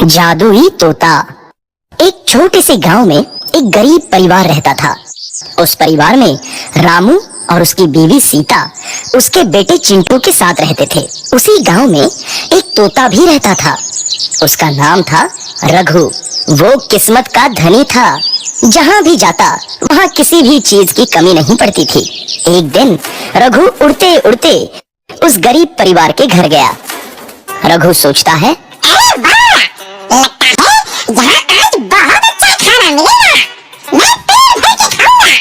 जादुई तोता। एक छोटे से गांव में एक गरीब परिवार रहता था। उस परिवार में रामू और उसकी बीवी सीता उसके बेटे चिंटू के साथ रहते थे। उसी गांव में एक तोता भी रहता था। उसका नाम था रघु। वो किस्मत का धनी था। जहां भी जाता वहां किसी भी चीज की कमी नहीं पड़ती थी। एक दिन रघु उड़ते उड़ते उस गरीब परिवार के घर गया। रघु सोचता है, अरे वाह! लगता है यहाँ आज बहुत अच्छा खाना मिलेगा। मैं पेट भर के खाऊंगा।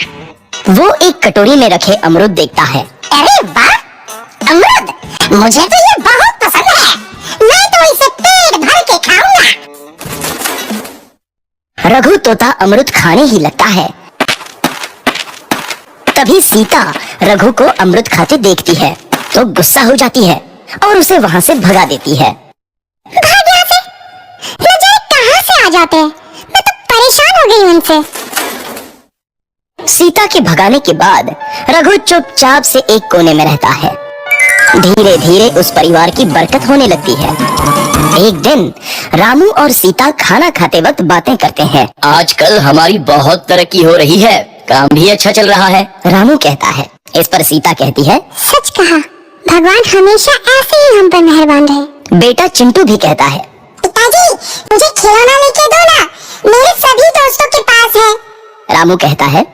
वो एक कटोरी में रखे अमरूद देखता है। अरे वाह! अमरूद! मुझे तो ये बहुत पसंद है। मैं तो इसे पेट भर के खाऊंगा। रघु तोता अमरूद खाने ही लगता है। तभी सीता रघु को अमरूद खाते देखती है तो गुस्सा हो जाती है और उसे वहां से भगा देती है। भाग यहाँ से! न जाने कहाँ से आ जाते हैं। मैं तो परेशान हो गई उनसे। सीता के भगाने के बाद रघु चुपचाप से एक कोने में रहता है। धीरे धीरे उस परिवार की बरकत होने लगती है। एक दिन रामू और सीता खाना खाते वक्त बातें करते हैं। आजकल हमारी बहुत तरक्की हो रही है, काम भी अच्छा चल रहा है। रामू कहता है। इस पर सीता कहती है, सच कहा, भगवान हमेशा ऐसे ही हम पर मेहरबान रहे। बेटा चिंटू भी कहता है, पिताजी, मुझे खिलौना लेके दो ना, मेरे सभी दोस्तों के पास है। रामू कहता है,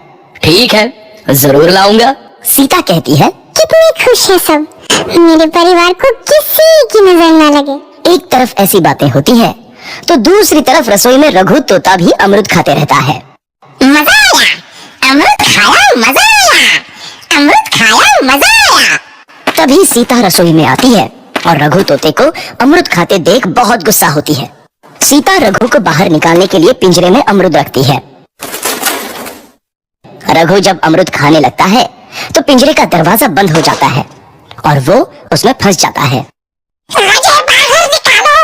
ठीक है, जरूर लाऊंगा। सीता कहती है, कितने खुश है सब। मेरे परिवार को किसी की नजर ना लगे। एक तरफ ऐसी बातें होती हैं, तो दूसरी तरफ रसोई में रघु तोता भी अमरूद खाते रहता है। मजा आया, अमरूद खाया, मजा आया, अमरूद खाया, मजा आया। तभी सीता रसोई में आती है और रघु तोते को अमरूद खाते देख बहुत गुस्सा होती है। सीता रघु को बाहर निकालने के लिए पिंजरे में अमरूद रखती है। रघु जब अमरूद खाने लगता है तो पिंजरे का दरवाजा बंद हो जाता है और वो उसमें फंस जाता है। मुझे बाहर निकालो,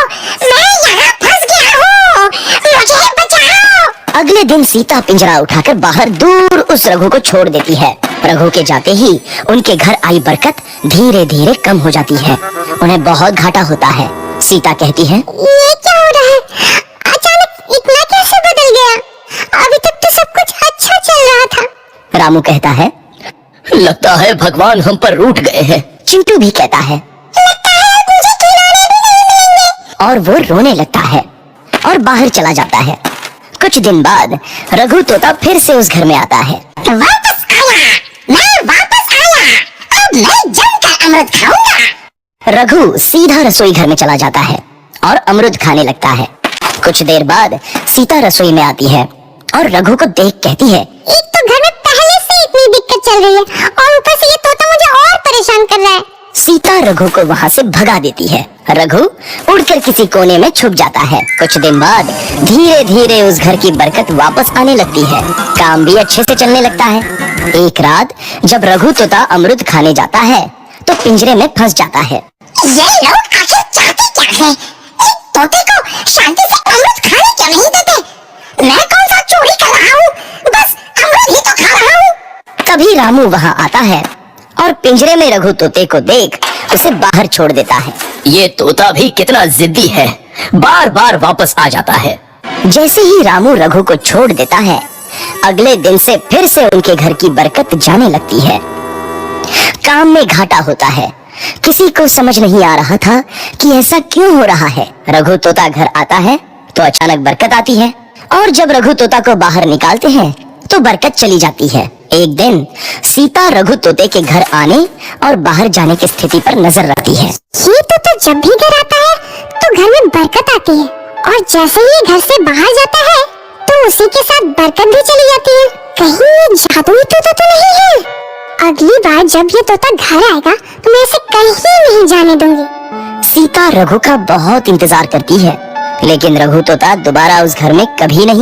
मैं यहाँ फंस गया हूँ, मुझे बचाओ। अगले दिन सीता पिंजरा उठाकर बाहर दूर उस रघु को छोड़ देती है। रघु के जाते ही उनके घर आई बरकत धीरे धीरे कम हो जाती है। उन्हें बहुत घाटा होता है। सीता कहती है, ये क्या हो रहा है? अचानक इतना कैसे बदल गया? अभी तक तो सब कुछ अच्छा चल रहा था। रामू कहता है, लगता है भगवान हम पर रूठ गए हैं। चिंटू भी कहता है, लगता है मुझे खिलौने भी नहीं मिलेंगे। और वो रोने लगता है और बाहर चला जाता है। कुछ दिन बाद रघु तोता फिर से उस घर में आता है। वापस आया, मैं वापस आया। अब मैं जमकर अमरूद खाऊंगा। रघु सीधा रसोई घर में चला जाता है और अमरूद खाने लगता है। कुछ देर बाद सीता रसोई में आती है और रघु को देख कहती है, एक तो घर में पहले से इतनी दिक्कत चल रही है और ऊपर से ये तोता मुझे और परेशान कर रहा है। सीता रघु को वहां से भगा देती है। रघु उड़कर किसी कोने में छुप जाता है। कुछ दिन बाद धीरे धीरे उस घर की बरकत वापस आने लगती है। काम भी अच्छे से चलने लगता है। एक रात जब रघु तोता अमरूद खाने जाता है तो पिंजरे में फंस जाता है। ये लोग आखिर चाहते क्या है? एक तोते को शांति से अमरूद खाने क्यों नहीं देते? मैं कौन सा चोरी कर रहा हूँ? बस अमरूद ही तो खा रहा हूँ। तभी रामू वहां आता है और पिंजरे में रघु तोते को देख उसे बाहर छोड़ देता है। ये तोता भी कितना जिद्दी है, बार बार वापस आ जाता है। जैसे ही रामू रघु को छोड़ देता है, अगले दिन से फिर से उनके घर की बरकत जाने लगती है। काम में घाटा होता है। किसी को समझ नहीं आ रहा था कि ऐसा क्यों हो रहा है। रघु तोता घर आता है तो अचानक बरकत आती है और जब रघु तोता को बाहर निकालते हैं तो बरकत चली जाती है। एक दिन सीता रघु तोते के घर आने और बाहर जाने की स्थिति पर नजर रखती है। ये तोता जब भी घर आता है तो घर में बरकत आती है और जैसे ही ये घर से बाहर जाता है तो उसी के साथ बरकत भी चली जाती है। कहीं ये जादुई तोता तो नहीं है? अगली बार जब ये तोता घर आएगा तो मैं इसे कहीं नहीं जाने दूंगी। सीता रघु का बहुत इंतजार करती है, लेकिन रघु तोता दोबारा उस घर में कभी नहीं